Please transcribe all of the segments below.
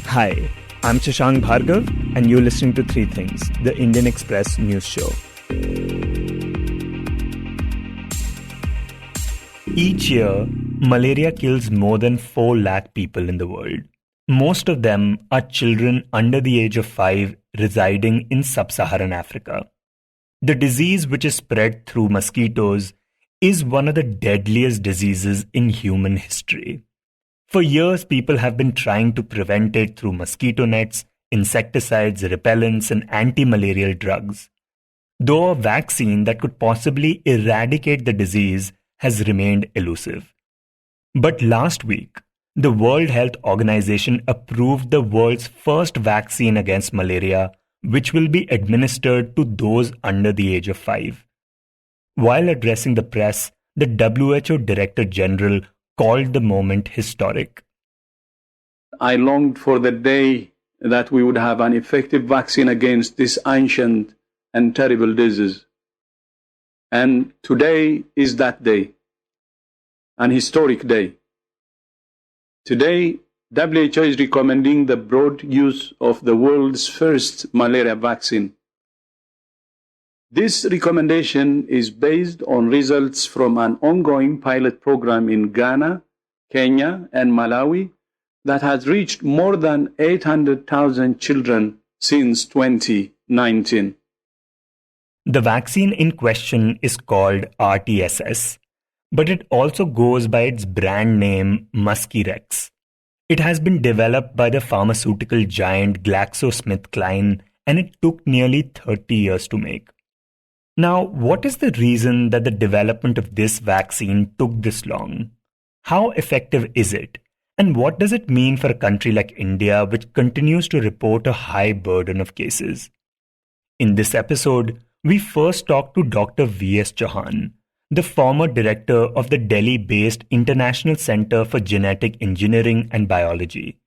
Hi, I'm Shashank Bhargav, and you're listening to Three Things, the Indian Express news show. Each year, malaria kills more than 4 lakh people in the world. Most of them are children under the age of 5 residing in sub-Saharan Africa. The disease, which is spread through mosquitoes, is one of the deadliest diseases in human history. For years, people have been trying to prevent it through mosquito nets, insecticides, repellents, and anti-malarial drugs. Though a vaccine that could possibly eradicate the disease has remained elusive. But last week, the World Health Organization approved the world's first vaccine against malaria, which will be administered to those under the age of 5. While addressing the press, the WHO Director General called the moment historic. I longed for the day that we would have an effective vaccine against this ancient and terrible disease. And today is that day, an historic day. Today, WHO is recommending the broad use of the world's first malaria vaccine. This recommendation is based on results from an ongoing pilot program in Ghana, Kenya, and Malawi that has reached more than 800,000 children since 2019. The vaccine in question is called RTSS, but it also goes by its brand name Mosquirix. It has been developed by the pharmaceutical giant GlaxoSmithKline, and it took nearly 30 years to make. Now, what is the reason that the development of this vaccine took this long? How effective is it? And what does it mean for a country like India, which continues to report a high burden of cases? In this episode, we first talked to Dr. V S Chauhan, the former director of the Delhi-based International Center for Genetic Engineering and Biology.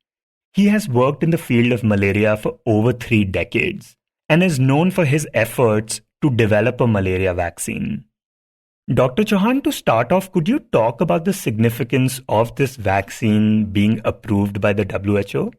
He has worked in the field of malaria for over 3 decades and is known for his efforts to develop a malaria vaccine. Dr. Chauhan, to start off, could you talk about the significance of this vaccine being approved by the WHO?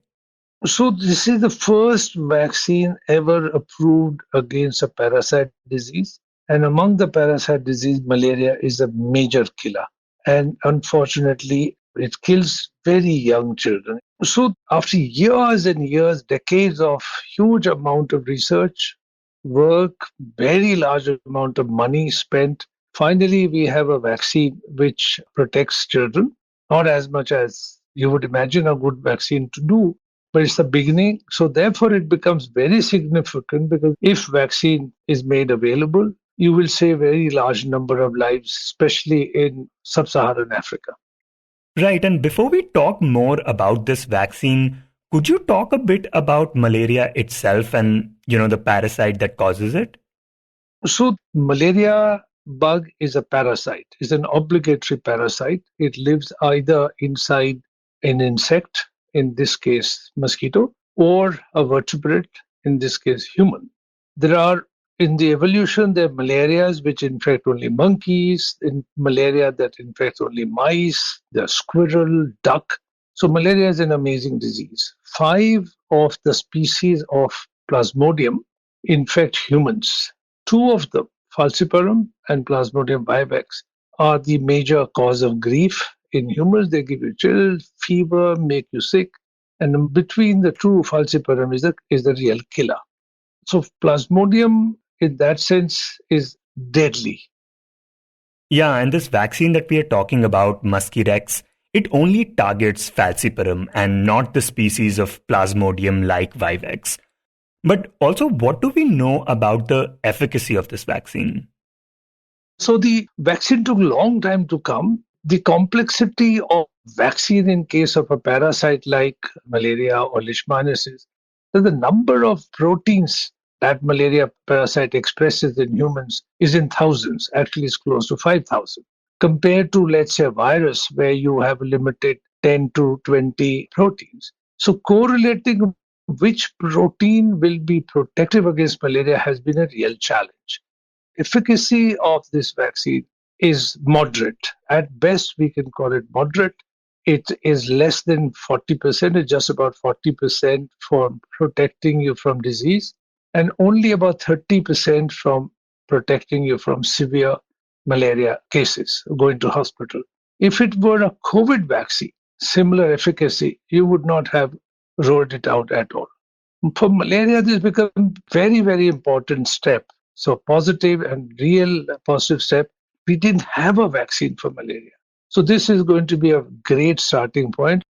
So this is the first vaccine ever approved against a parasite disease. And among the parasite disease, malaria is a major killer. And unfortunately, it kills very young children. So after years and years, decades of huge amount of research, work, very large amount of money spent, finally we have a vaccine which protects children. Not as much as you would imagine a good vaccine to do, but it's the beginning. So therefore it becomes very significant, because if vaccine is made available, you will save a very large number of lives, especially in sub-Saharan Africa. Right, and before we talk more about this vaccine, could you talk a bit about malaria itself and, the parasite that causes it? So malaria bug is a parasite, is an obligatory parasite. It lives either inside an insect, in this case mosquito, or a vertebrate, in this case human. In the evolution, there are malarias which infect only monkeys, in malaria that infects only mice, the squirrel, duck. So malaria is an amazing disease. 5 of the species of Plasmodium infect humans. 2 of them, Falciparum and Plasmodium vivax, are the major cause of grief. In humans, they give you chills, fever, make you sick. And between the 2, Falciparum is the real killer. So Plasmodium, in that sense, is deadly. Yeah, and this vaccine that we are talking about, Mosquirix, it only targets Falciparum and not the species of Plasmodium like Vivax. But also, what do we know about the efficacy of this vaccine? So the vaccine took a long time to come. The complexity of vaccine in case of a parasite like malaria or leishmaniasis, so the number of proteins that malaria parasite expresses in humans is in thousands, actually it's close to 5,000, compared to, let's say, a virus where you have limited 10 to 20 proteins. So correlating which protein will be protective against malaria has been a real challenge. Efficacy of this vaccine is moderate. At best, we can call it moderate. it is less than 40%, it's just about 40% for protecting you from disease, and only about 30% from protecting you from severe malaria cases going to hospital. If it were a COVID vaccine, similar efficacy, you would not have rolled it out at all. For malaria, this becomes a very, very important step. So positive and real positive step. We didn't have a vaccine for malaria. So this is going to be a great starting point.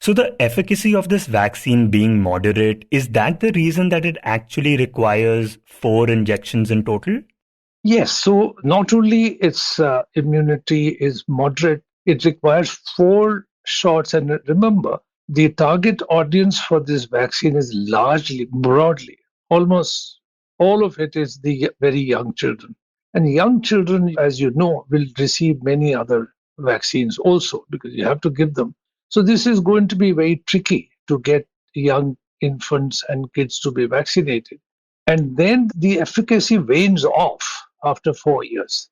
So the efficacy of this vaccine being moderate, is that the reason that it actually requires 4 injections in total? Yes, so not only its immunity is moderate, it requires 4 shots. And remember, the target audience for this vaccine is largely, broadly, almost all of it is the very young children. And young children, as you know, will receive many other vaccines also because you have to give them. So this is going to be very tricky to get young infants and kids to be vaccinated. And then the efficacy wanes off after 4 years.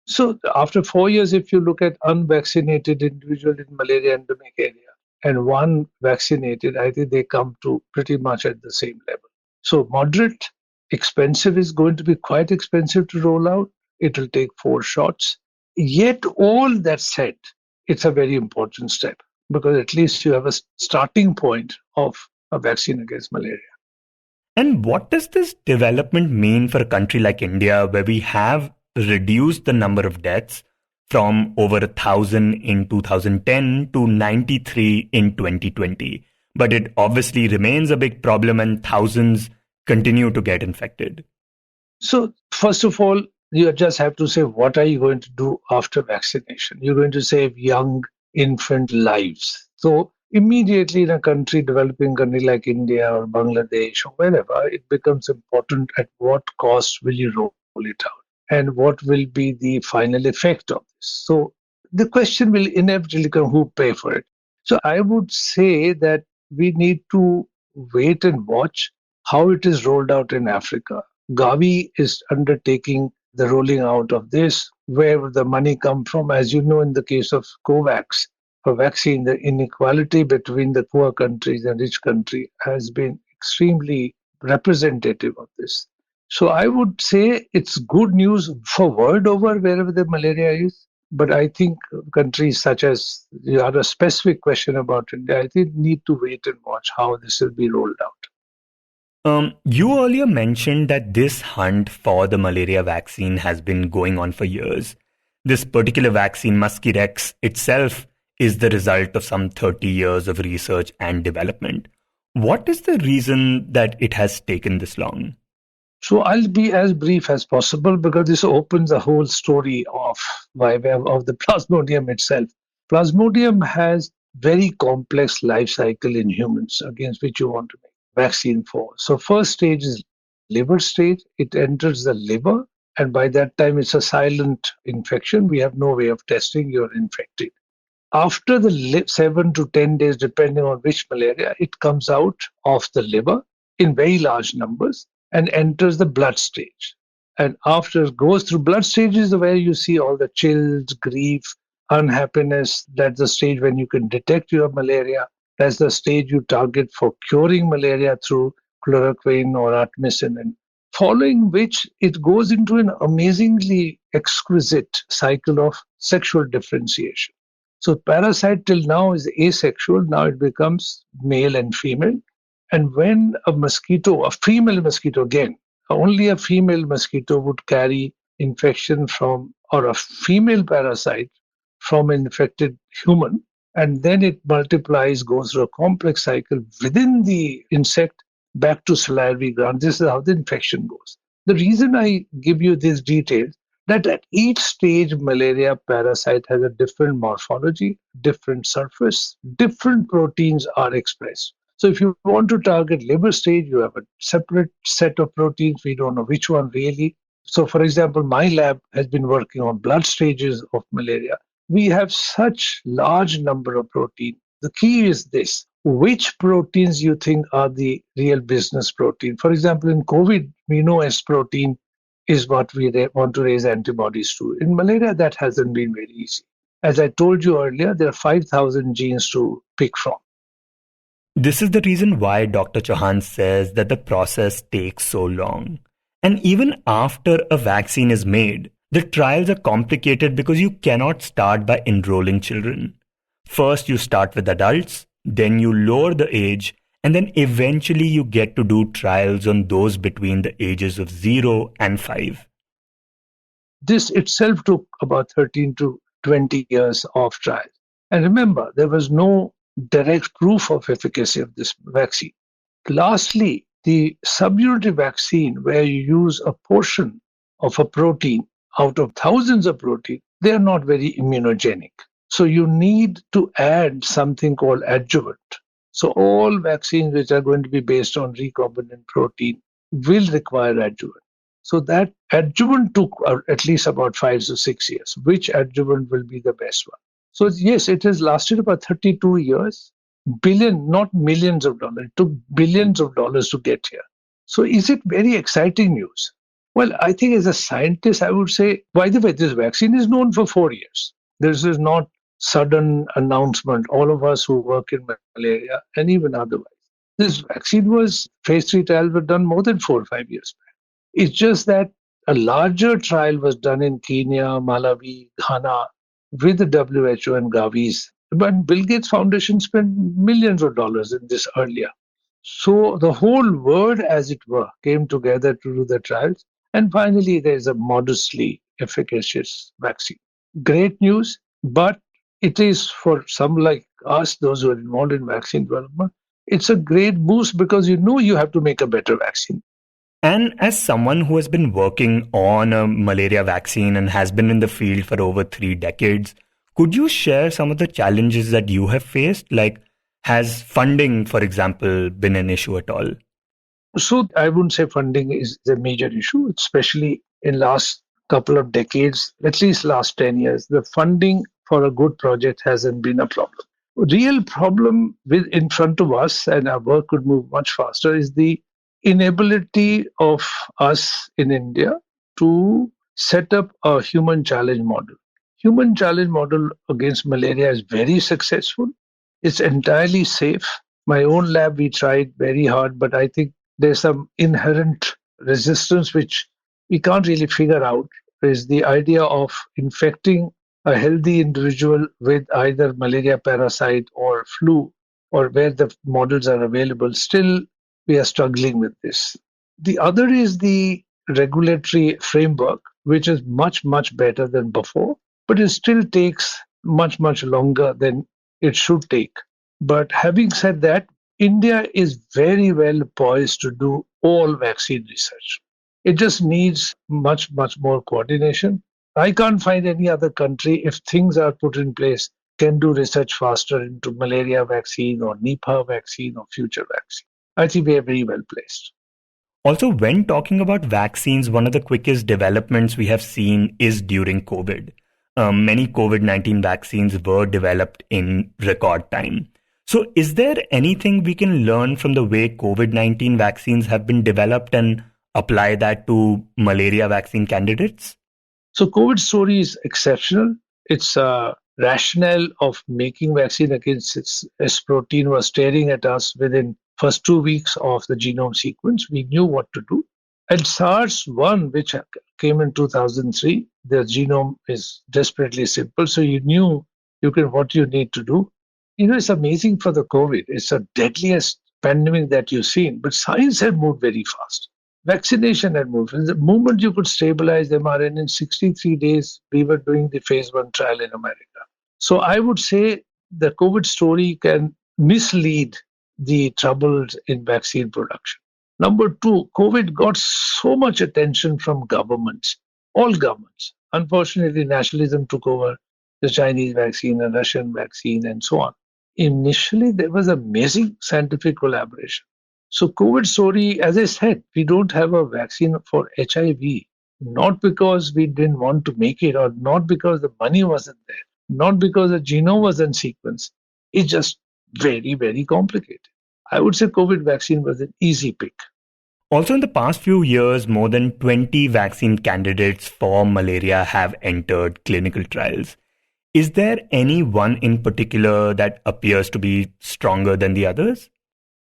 So after 4 years, if you look at unvaccinated individual in malaria endemic area and one vaccinated, I think they come to pretty much at the same level. So moderate, expensive is going to be quite expensive to roll out. It will take 4 shots. Yet all that said, it's a very important step because at least you have a starting point of a vaccine against malaria. And what does this development mean for a country like India, where we have reduced the number of deaths from over 1,000 in 2010 to 93 in 2020? But it obviously remains a big problem and thousands continue to get infected. So, first of all, you just have to say, what are you going to do after vaccination? You're going to save young infant lives. So, immediately in a developing country like India or Bangladesh or wherever, it becomes important at what cost will you roll it out and what will be the final effect of this. So, the question will inevitably come, who pay for it? So, I would say that we need to wait and watch how it is rolled out in Africa. Gavi is undertaking the rolling out of this, where the money come from. As you know, in the case of COVAX, for vaccine, the inequality between the poor countries and rich country has been extremely representative of this. So I would say it's good news for world over wherever the malaria is. But I think countries such as, you had a specific question about India, I think need to wait and watch how this will be rolled out. You earlier mentioned that this hunt for the malaria vaccine has been going on for years. This particular vaccine, Mosquirix, itself is the result of some 30 years of research and development. What is the reason that it has taken this long? So I'll be as brief as possible because this opens the whole story of the Plasmodium itself. Plasmodium has very complex life cycle in humans against which you want to make vaccine for. So first stage is liver stage. It enters the liver, and by that time it's a silent infection. We have no way of testing you're infected. After the 7 to 10 days, depending on which malaria, it comes out of the liver in very large numbers and enters the blood stage. And after it goes through blood stages, where you see all the chills, grief, unhappiness. That's the stage when you can detect your malaria. That's the stage you target for curing malaria through chloroquine or artemisinin. Following which, it goes into an amazingly exquisite cycle of sexual differentiation. So parasite till now is asexual. Now it becomes male and female. And when a mosquito, a female mosquito again, only a female mosquito would carry infection from, or a female parasite from an infected human, and then it multiplies, goes through a complex cycle within the insect back to salivary gland. This is how the infection goes. The reason I give you these details, that at each stage malaria parasite has a different morphology, different surface, different proteins are expressed. So if you want to target liver stage, you have a separate set of proteins. We don't know which one really. So for example, my lab has been working on blood stages of malaria. We have such large number of proteins. The key is this: which proteins you think are the real business protein. For example, in COVID, we know S protein is what we want to raise antibodies to. In malaria, that hasn't been very easy. As I told you earlier, there are 5,000 genes to pick from. This is the reason why Dr. Chauhan says that the process takes so long. And even after a vaccine is made, the trials are complicated because you cannot start by enrolling children. First, you start with adults, then you lower the age, and then eventually you get to do trials on those between the ages of 0 and 5. This itself took about 13 to 20 years of trial. And remember, there was no direct proof of efficacy of this vaccine. Lastly, the subunitary vaccine, where you use a portion of a protein out of thousands of protein, they are not very immunogenic. So you need to add something called adjuvant. So all vaccines which are going to be based on recombinant protein will require adjuvant. So that adjuvant took at least about 5 to 6 years. Which adjuvant will be the best one? So yes, it has lasted about 32 years. Billion, not millions of dollars. It took billions of dollars to get here. So is it very exciting news? Well, I think as a scientist, I would say, by the way, this vaccine is known for 4 years. This is not sudden announcement. All of us who work in malaria and even otherwise. This vaccine was, phase 3 trials were done more than 4 or 5 years back. It's just that a larger trial was done in Kenya, Malawi, Ghana with the WHO and Gavi's. But Bill Gates Foundation spent millions of dollars in this earlier. So the whole world, as it were, came together to do the trials. And finally, there's a modestly efficacious vaccine. Great news, but it is for some like us, those who are involved in vaccine development, it's a great boost because you know you have to make a better vaccine. And as someone who has been working on a malaria vaccine and has been in the field for over 3 decades, could you share some of the challenges that you have faced? Like, has funding, for example, been an issue at all? So I wouldn't say funding is a major issue, especially in last couple of decades, at least last 10 years. The funding for a good project hasn't been a problem. Real problem with in front of us, and our work could move much faster, is the inability of us in India to set up a human challenge model. Human challenge model against malaria is very successful. It's entirely safe. My own lab, we tried very hard, but I think there's some inherent resistance which we can't really figure out. Is the idea of infecting a healthy individual with either malaria parasite or flu, or where the models are available. Still, we are struggling with this. The other is the regulatory framework, which is much, much better than before, but it still takes much, much longer than it should take. But having said that, India is very well poised to do all vaccine research. It just needs much, much more coordination. I can't find any other country, if things are put in place, can do research faster into malaria vaccine or Nipah vaccine or future vaccine. I think we are very well placed. Also, when talking about vaccines, one of the quickest developments we have seen is during COVID. Many COVID-19 vaccines were developed in record time. So is there anything we can learn from the way COVID-19 vaccines have been developed and apply that to malaria vaccine candidates? So COVID story is exceptional. Its rationale of making vaccine against its S protein was staring at us within first 2 weeks of the genome sequence. We knew what to do. And SARS-1, which came in 2003, the genome is desperately simple. So you knew what you need to do. It's amazing for the COVID. It's the deadliest pandemic that you've seen. But science had moved very fast. Vaccination had moved. The moment you could stabilize mRNA in 63 days, we were doing the phase 1 trial in America. So I would say the COVID story can mislead the troubles in vaccine production. Number 2, COVID got so much attention from governments, all governments. Unfortunately, nationalism took over the Chinese vaccine, the Russian vaccine, and so on. Initially, there was amazing scientific collaboration. So COVID story, as I said, we don't have a vaccine for HIV, not because we didn't want to make it or not because the money wasn't there, not because the genome wasn't sequenced. It's just very, very complicated. I would say COVID vaccine was an easy pick. Also, in the past few years, more than 20 vaccine candidates for malaria have entered clinical trials. Is there any one in particular that appears to be stronger than the others?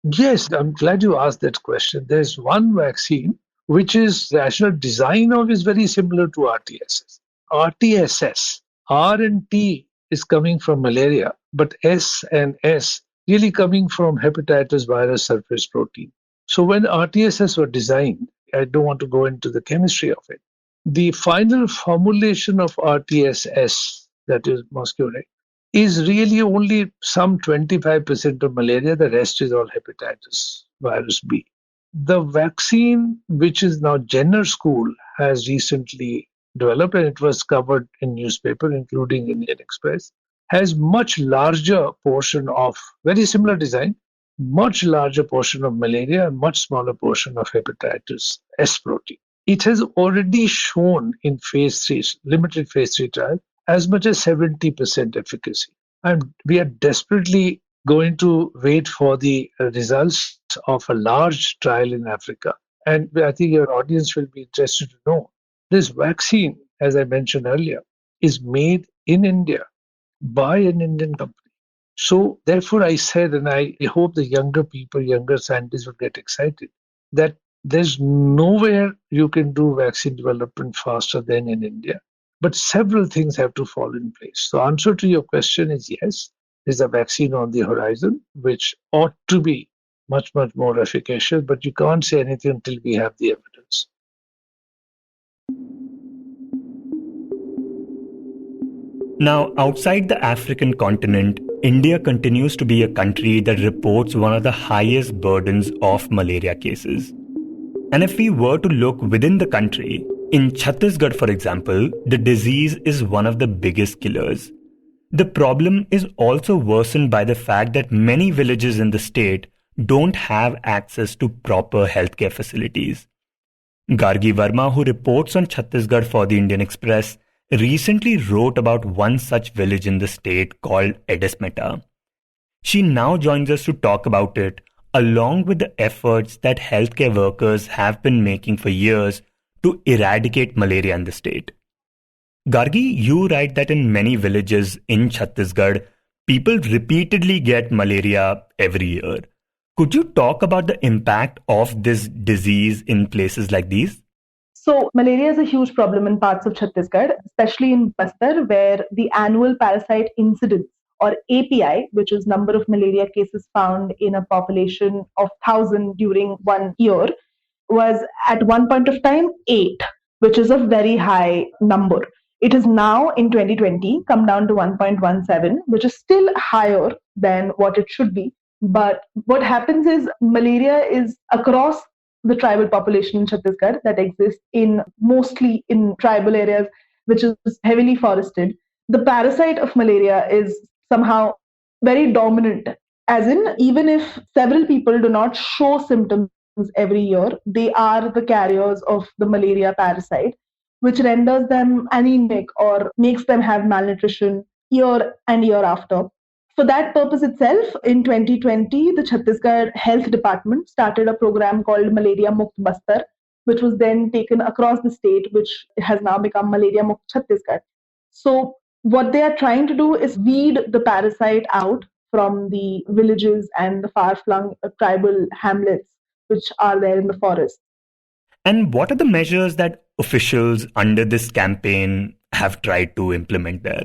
Yes, I'm glad you asked that question. There's one vaccine which is the actual design of is very similar to RTSS. RTSS, R and T is coming from malaria, but S and S really coming from hepatitis virus surface protein. So when RTSS were designed, I don't want to go into the chemistry of it. The final formulation of RTSS, that is Mosquirix, is really only some 25% of malaria. The rest is all hepatitis virus B. The vaccine, which is now Jenner School, has recently developed, and it was covered in newspaper, including Indian Express, has much larger portion of very similar design, much larger portion of malaria, and much smaller portion of hepatitis S protein. It has already shown in phase 3, limited phase 3 trial, as much as 70% efficacy. And we are desperately going to wait for the results of a large trial in Africa. And I think your audience will be interested to know this vaccine, as I mentioned earlier, is made in India by an Indian company. So therefore I said, and I hope the younger people, younger scientists will get excited, that there's nowhere you can do vaccine development faster than in India. But several things have to fall in place. So answer to your question is yes, there's a vaccine on the horizon, which ought to be much, much more efficacious, but you can't say anything until we have the evidence. Now, outside the African continent, India continues to be a country that reports one of the highest burdens of malaria cases. And if we were to look within the country, in Chhattisgarh, for example, the disease is one of the biggest killers. The problem is also worsened by the fact that many villages in the state don't have access to proper healthcare facilities. Gargi Verma, who reports on Chhattisgarh for the Indian Express, recently wrote about one such village in the state called Edesmeta. She now joins us to talk about it, along with the efforts that healthcare workers have been making for years to eradicate malaria in the state. Gargi, you write that in many villages in Chhattisgarh, people repeatedly get malaria every year. Could you talk about the impact of this disease in places like these? So, malaria is a huge problem in parts of Chhattisgarh, especially in Bastar, where the annual parasite incidence, or API, which is number of malaria cases found in a population of 1,000 during 1 year, was at one point of time 8, which is a very high number. It is now in 2020 come down to 1.17, which is still higher than what it should be. But what happens is malaria is across the tribal population in Chhattisgarh that exists in mostly in tribal areas, which is heavily forested. The parasite of malaria is somehow very dominant, as in even if several people do not show symptoms every year, they are the carriers of the malaria parasite, which renders them anemic or makes them have malnutrition year and year after. For that purpose itself, in 2020, the Chhattisgarh Health Department started a program called Malaria Mukt Bastar, which was then taken across the state, which has now become Malaria Mukt Chhattisgarh. So what they are trying to do is weed the parasite out from the villages and the far-flung tribal hamlets which are there in the forest. And what are the measures that officials under this campaign have tried to implement there?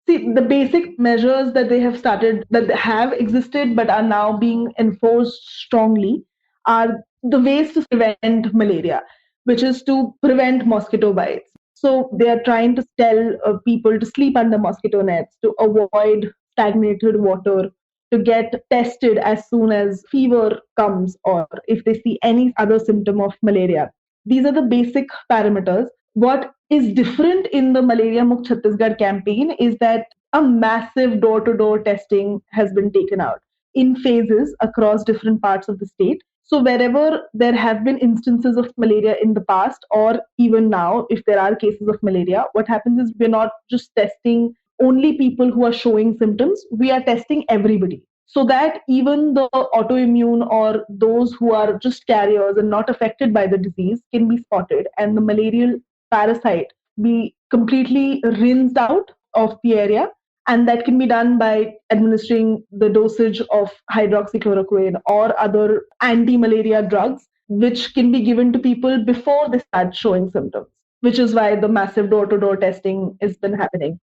See, the basic measures that they have started, that have existed but are now being enforced strongly, are the ways to prevent malaria, which is to prevent mosquito bites. So they are trying to tell people to sleep under mosquito nets, to avoid stagnated water, to get tested as soon as fever comes or if they see any other symptom of malaria. These are the basic parameters. What is different in the Malaria Mukt Chhattisgarh campaign is that a massive door-to-door testing has been taken out in phases across different parts of the state. So wherever there have been instances of malaria in the past or even now, if there are cases of malaria, what happens is we're not just testing only people who are showing symptoms, we are testing everybody. So that even the autoimmune or those who are just carriers and not affected by the disease can be spotted and the malarial parasite be completely rinsed out of the area. And that can be done by administering the dosage of hydroxychloroquine or other anti-malaria drugs, which can be given to people before they start showing symptoms, which is why the massive door-to-door testing has been happening.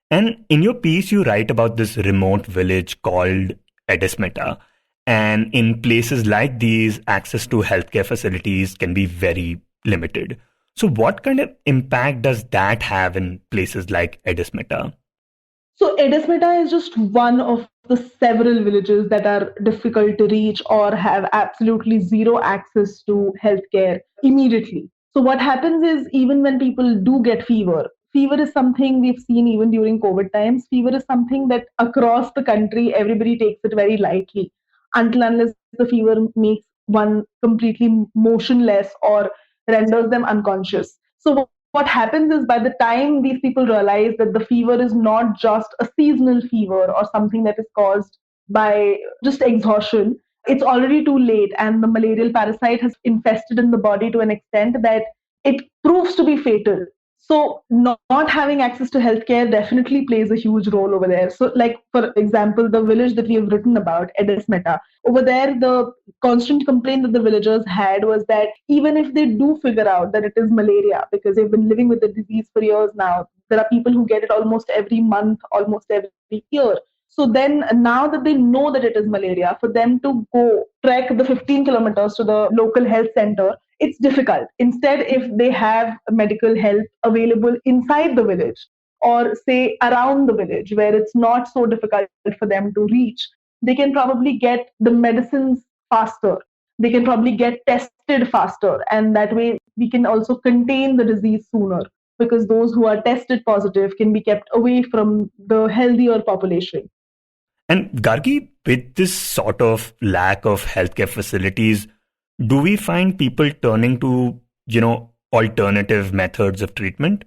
And in your piece, you write about this remote village called Edismeta. And in places like these, access to healthcare facilities can be very limited. So what kind of impact does that have in places like Edismeta? So Edismeta is just one of the several villages that are difficult to reach or have absolutely zero access to healthcare immediately. So what happens is, even when people do get fever is something we've seen even during COVID times. Fever is something that across the country, everybody takes it very lightly until unless the fever makes one completely motionless or renders them unconscious. So what happens is, by the time these people realize that the fever is not just a seasonal fever or something that is caused by just exhaustion, it's already too late, and the malarial parasite has infested in the body to an extent that it proves to be fatal. So not having access to healthcare definitely plays a huge role over there. So, like, for example, the village that we have written about, Edismeta, over there, the constant complaint that the villagers had was that even if they do figure out that it is malaria, because they've been living with the disease for years now, there are people who get it almost every month, almost every year. So then, now that they know that it is malaria, for them to go trek the 15 kilometers to the local health center, it's difficult. Instead, if they have medical help available inside the village, or say around the village where it's not so difficult for them to reach, they can probably get the medicines faster. They can probably get tested faster. And that way, we can also contain the disease sooner, because those who are tested positive can be kept away from the healthier population. And Gargi, with this sort of lack of healthcare facilities, do we find people turning to, alternative methods of treatment?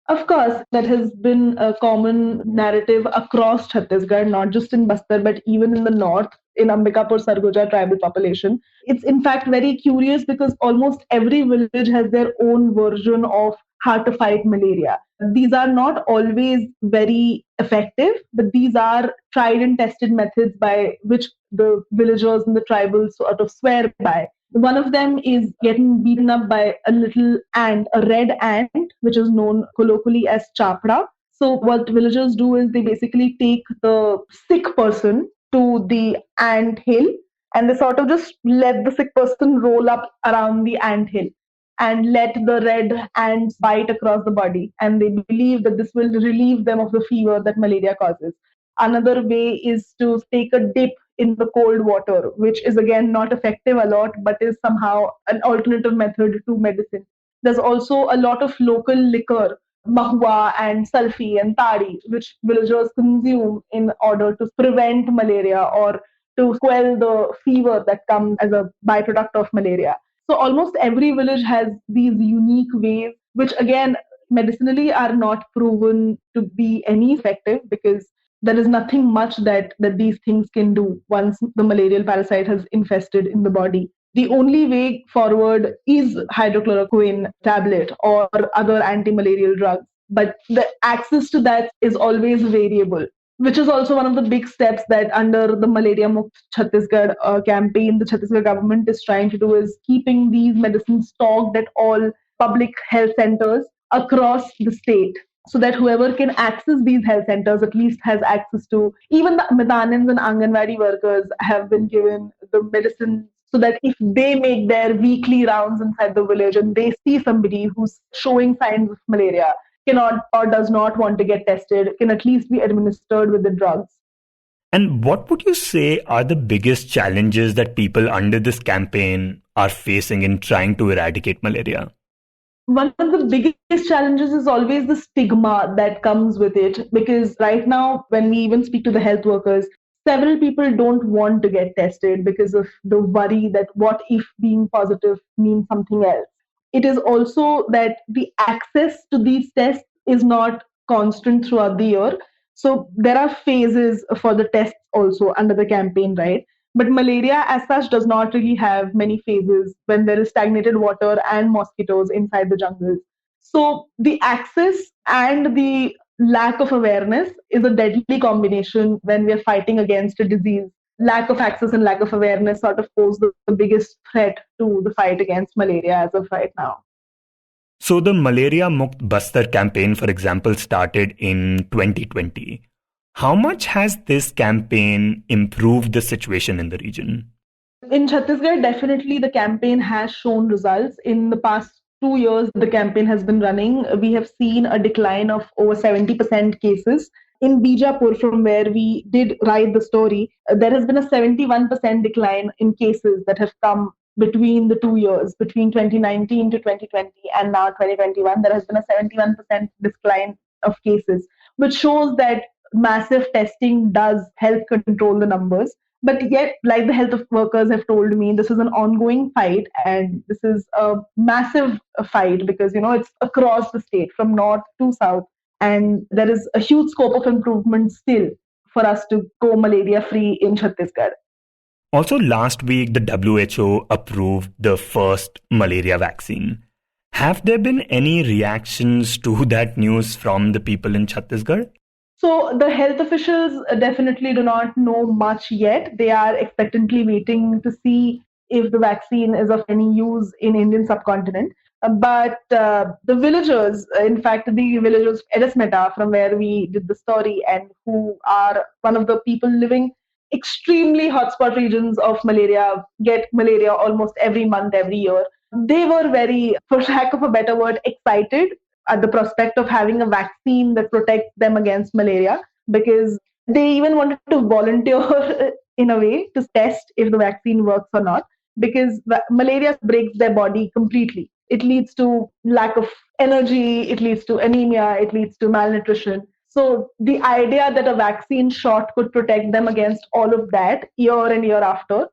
Of course, that has been a common narrative across Chhattisgarh, not just in Bastar, but even in the north, in Ambikapur Sarguja tribal population. It's in fact very curious because almost every village has their own version of how to fight malaria. These are not always very effective, but these are tried and tested methods by which the villagers and the tribals sort of swear by. One of them is getting beaten up by a little ant, a red ant, which is known colloquially as chapra. So what villagers do is they basically take the sick person to the ant hill, and they sort of just let the sick person roll up around the ant hill and let the red ants bite across the body. And they believe that this will relieve them of the fever that malaria causes. Another way is to take a dip in the cold water, which is again not effective a lot, but is somehow an alternative method to medicine. There's also a lot of local liquor, mahua and sulfi and tari, which villagers consume in order to prevent malaria or to quell the fever that comes as a byproduct of malaria. So almost every village has these unique ways, which again medicinally are not proven to be any effective, because there is nothing much that these things can do once the malarial parasite has infested in the body. The only way forward is hydrochloroquine tablet or other anti-malarial drugs. But the access to that is always variable, which is also one of the big steps that under the Malaria Mukt Chhattisgarh campaign, the Chhattisgarh government is trying to do, is keeping these medicines stocked at all public health centers across the state, so that whoever can access these health centers at least has access to. Even the Mitanins and Anganwadi workers have been given the medicine, so that if they make their weekly rounds inside the village and they see somebody who's showing signs of malaria, cannot or does not want to get tested, can at least be administered with the drugs. And what would you say are the biggest challenges that people under this campaign are facing in trying to eradicate malaria? One of the biggest challenges is always the stigma that comes with it, because right now, when we even speak to the health workers, several people don't want to get tested because of the worry that what if being positive means something else. It is also that the access to these tests is not constant throughout the year. So there are phases for the tests also under the campaign, right? But malaria as such does not really have many phases when there is stagnated water and mosquitoes inside the jungles. So the access and the lack of awareness is a deadly combination when we are fighting against a disease. Lack of access and lack of awareness sort of pose the biggest threat to the fight against malaria as of right now. So the Malaria Mukt Bastar campaign, for example, started in 2020. How much has this campaign improved the situation in the region? In Chhattisgarh, definitely the campaign has shown results. In the past 2 years, the campaign has been running. We have seen a decline of over 70% cases. In Bijapur, from where we did write the story, there has been a 71% decline in cases that have come between the 2 years, between 2019 to 2020 and now 2021. There has been a 71% decline of cases, which shows that massive testing does help control the numbers. But yet, like the health workers have told me, this is an ongoing fight, and this is a massive fight because, it's across the state from north to south. And there is a huge scope of improvement still for us to go malaria free in Chhattisgarh. Also, last week, the WHO approved the first malaria vaccine. Have there been any reactions to that news from the people in Chhattisgarh? So the health officials definitely do not know much yet. They are expectantly waiting to see if the vaccine is of any use in Indian subcontinent. But the villagers, in fact, the villagers Edesmeta, from where we did the story, and who are one of the people living extremely hotspot regions of malaria, get malaria almost every month, every year. They were very, for lack of a better word, excited at the prospect of having a vaccine that protects them against malaria, because they even wanted to volunteer in a way to test if the vaccine works or not, because malaria breaks their body completely. It leads to lack of energy, it leads to anemia, it leads to malnutrition. So the idea that a vaccine shot could protect them against all of that year and year after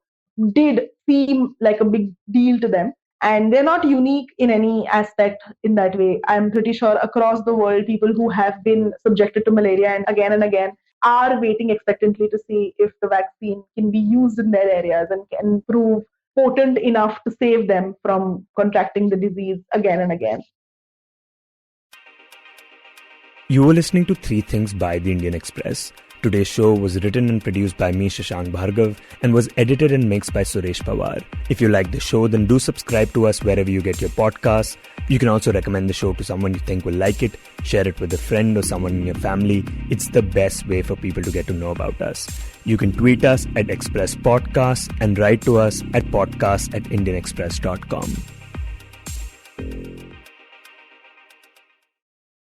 did seem like a big deal to them. And they're not unique in any aspect in that way. I'm pretty sure across the world, people who have been subjected to malaria and again are waiting expectantly to see if the vaccine can be used in their areas and can prove potent enough to save them from contracting the disease again and again. You were listening to Three Things by the Indian Express. Today's show was written and produced by me, Shashank Bhargav, and was edited and mixed by Suresh Pawar. If you like the show, then do subscribe to us wherever you get your podcasts. You can also recommend the show to someone you think will like it, share it with a friend or someone in your family. It's the best way for people to get to know about us. You can tweet us at Express Podcasts and write to us at podcast@indianexpress.com.